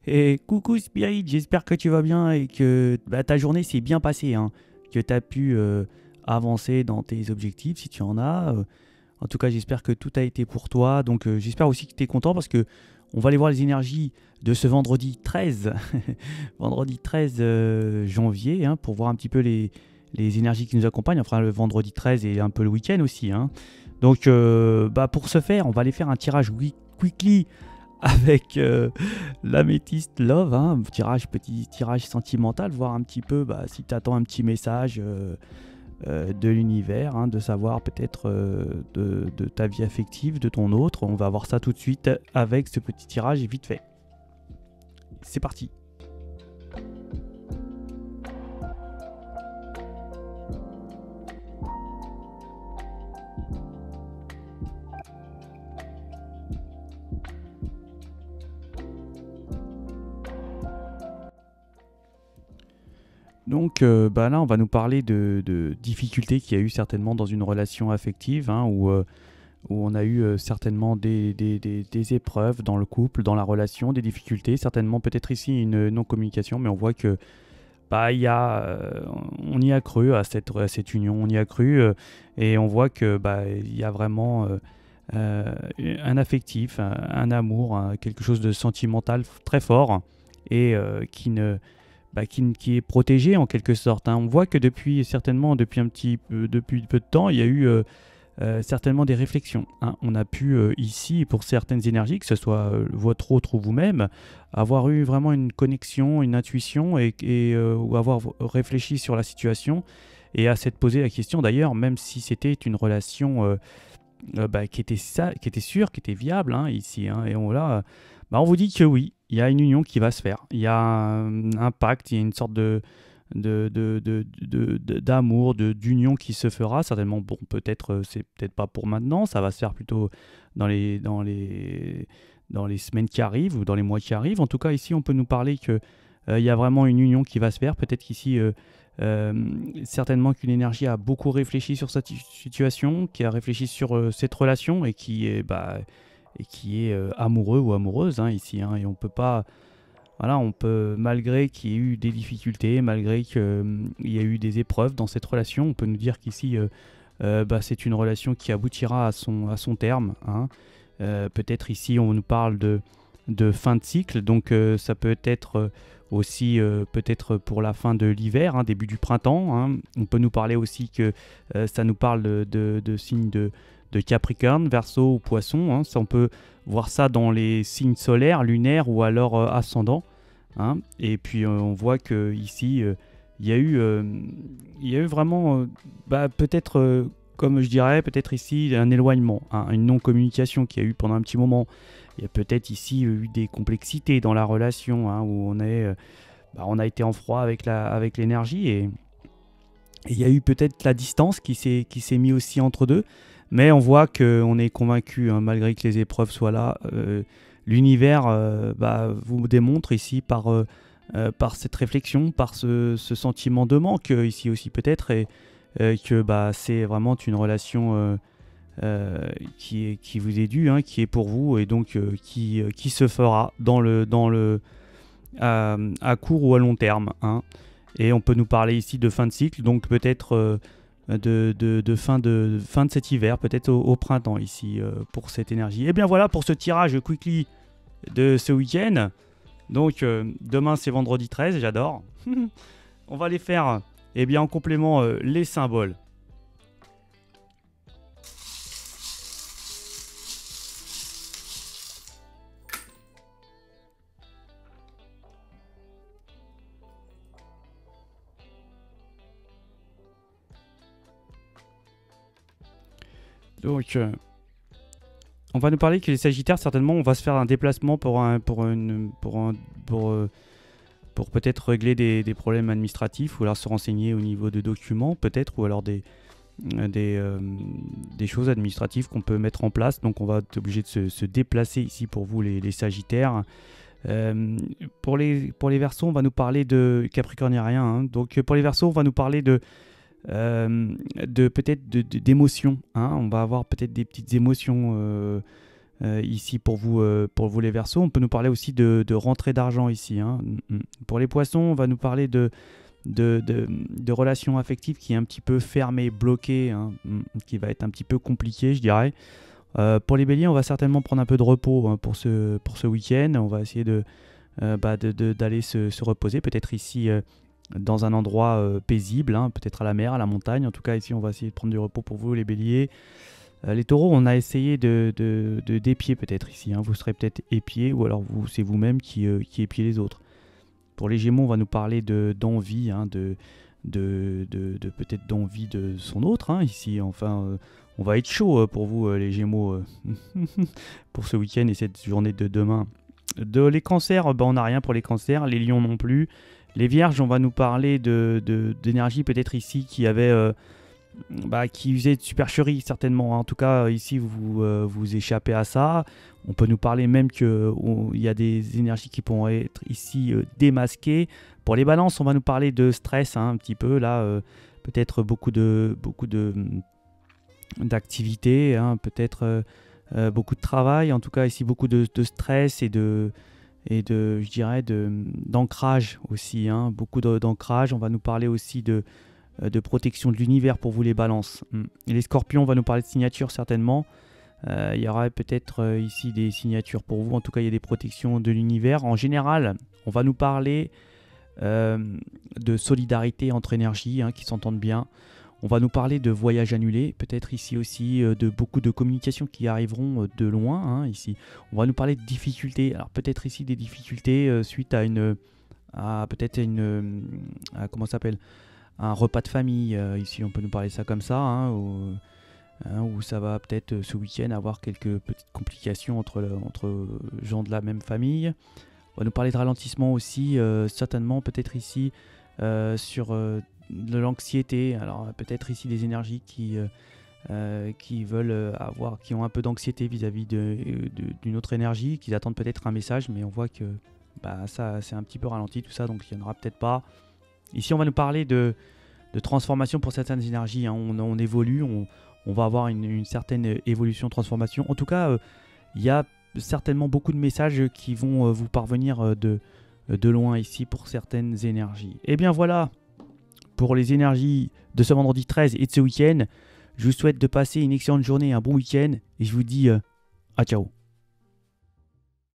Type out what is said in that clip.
Et coucou Spirit, j'espère que tu vas bien et que ta journée s'est bien passée, hein, que tu as pu avancer dans tes objectifs si tu en as. En tout cas, j'espère que tout a été pour toi. Donc j'espère aussi que tu es content parce que on va aller voir les énergies de ce vendredi 13, vendredi 13 janvier, hein, pour voir un petit peu les énergies qui nous accompagnent. Enfin, le vendredi 13 et un peu le week-end aussi, hein. Donc pour ce faire, on va aller faire un tirage weekly avec l'améthyste Love, hein, petit tirage sentimental, voir un petit peu si tu attends un petit message de l'univers, hein, de savoir peut-être de ta vie affective, de ton autre. On va voir ça tout de suite avec ce petit tirage vite fait. C'est parti. Donc là, on va nous parler de difficultés qu'il y a eu certainement dans une relation affective, hein, où on a eu certainement des épreuves dans le couple, dans la relation, des difficultés, certainement peut-être ici une non-communication, mais on voit que on y a cru à cette union, on y a cru, et on voit que il y a vraiment un affectif, un amour, quelque chose de sentimental très fort et qui est protégé en quelque sorte, hein. On voit que depuis peu de temps, il y a eu certainement des réflexions, hein. On a pu ici, pour certaines énergies, que ce soit votre autre ou vous-même, avoir eu vraiment une connexion, une intuition ou avoir réfléchi sur la situation et à s'être posé la question d'ailleurs, même si c'était une relation qui était sûre, qui était viable, hein, ici, hein. Et on vous dit que oui, il y a une union qui va se faire. Il y a un pacte, il y a une sorte d'amour, d'union qui se fera. Certainement, bon, peut-être, c'est peut-être pas pour maintenant, ça va se faire plutôt dans les semaines qui arrivent ou dans les mois qui arrivent. En tout cas, ici, on peut nous parler que il y a vraiment une union qui va se faire. Peut-être qu'ici, certainement qu'une énergie a beaucoup réfléchi sur cette situation, qui a réfléchi sur cette relation et qui est amoureux ou amoureuse, hein, ici, hein. Et on peut pas, voilà, on peut, malgré qu'il y ait eu des difficultés, malgré qu'il y ait eu des épreuves dans cette relation, on peut nous dire qu'ici, c'est une relation qui aboutira à son terme, hein. Peut-être ici, on nous parle de fin de cycle, donc ça peut être aussi peut-être pour la fin de l'hiver, hein, début du printemps, hein. On peut nous parler aussi que ça nous parle de signes de Capricorne, Verseau ou Poisson, hein. Ça, on peut voir ça dans les signes solaires, lunaires ou alors ascendants, hein. Et puis on voit que ici il y a eu vraiment peut-être comme je dirais, peut-être ici un éloignement, hein, une non-communication qu'il y a eu pendant un petit moment. Il y a peut-être ici eu des complexités dans la relation, hein, où on a été en froid avec l'énergie et il y a eu peut-être la distance qui s'est mis aussi entre deux. Mais on voit qu'on est convaincu, hein, malgré que les épreuves soient là. L'univers vous démontre ici par cette réflexion, par ce sentiment de manque ici aussi peut-être, et que c'est vraiment une relation qui vous est due, hein, qui est pour vous et donc qui se fera à court ou à long terme, hein. Et on peut nous parler ici de fin de cycle, donc peut-être de fin de cet hiver, peut-être au printemps ici pour cette énergie. Et bien voilà pour ce tirage quickly de ce week-end. Donc demain c'est vendredi 13, j'adore. On va aller faire en complément les symboles. Donc on va nous parler que les Sagittaires, certainement, on va se faire un déplacement pour peut-être régler des problèmes administratifs ou alors se renseigner au niveau de documents, peut-être, ou alors des choses administratives qu'on peut mettre en place. Donc on va être obligé de se déplacer ici pour vous, les Sagittaires. Pour les Verseaux, on va nous parler de Capricorniens, hein. Donc pour les Verseaux, on va nous parler d'émotions, hein. On va avoir peut-être des petites émotions ici pour vous les Verseaux. On peut nous parler aussi de rentrée d'argent ici, hein. Pour les Poissons, on va nous parler de relations affectives qui est un petit peu fermée, bloquée, hein, qui va être un petit peu compliqué, je dirais. Pour les Béliers, on va certainement prendre un peu de repos, hein, pour ce week-end. On va essayer d'aller se reposer, peut-être ici dans un endroit paisible, hein, peut-être à la mer, à la montagne. En tout cas, ici, on va essayer de prendre du repos pour vous, les Béliers. Les Taureaux, on a essayé d'épier peut-être ici, hein. Vous serez peut-être épié, ou alors c'est vous-même qui épiez les autres. Pour les Gémeaux, on va nous parler d'envie, hein, peut-être d'envie de son autre, hein, ici. Enfin, on va être chaud pour vous, les Gémeaux, pour ce week-end et cette journée de demain. Les Cancers, on n'a rien pour les Cancers. Les Lions non plus. Les Vierges, on va nous parler d'énergie peut-être ici qui avait... qui usait de supercherie certainement. En tout cas, ici, vous échappez à ça. On peut nous parler même qu'il y a des énergies qui pourront être ici démasquées. Pour les Balances, on va nous parler de stress, hein, un petit peu. Là, peut-être beaucoup d'activités, hein, peut-être beaucoup de travail. En tout cas, ici, beaucoup de stress et je dirais, d'ancrage aussi, hein, beaucoup d'ancrage. On va nous parler aussi de protection de l'univers pour vous, les Balances. Et les Scorpions, on va nous parler de signatures certainement. Il y aura peut-être ici des signatures pour vous. En tout cas, il y a des protections de l'univers. En général, on va nous parler de solidarité entre énergies, hein, qui s'entendent bien. On va nous parler de voyages annulés, peut-être ici aussi de beaucoup de communications qui arriveront de loin, hein, ici. On va nous parler de difficultés. Alors peut-être ici des difficultés suite à comment ça s'appelle, un repas de famille. Ici, on peut nous parler ça comme ça, hein, où ça va peut-être ce week-end avoir quelques petites complications entre gens de la même famille. On va nous parler de ralentissement aussi, certainement peut-être ici sur de l'anxiété. Alors peut-être ici des énergies qui veulent qui ont un peu d'anxiété vis-à-vis d'une autre énergie, qui attendent peut-être un message, mais on voit que ça c'est un petit peu ralenti tout ça, donc il n'y en aura peut-être pas. Ici, on va nous parler de transformation pour certaines énergies, hein. On évolue, on va avoir une certaine évolution, transformation. En tout cas, il y a certainement beaucoup de messages qui vont vous parvenir de loin ici pour certaines énergies. Et bien voilà pour les énergies de ce vendredi 13 et de ce week-end. Je vous souhaite de passer une excellente journée, un bon week-end, et je vous dis à ciao.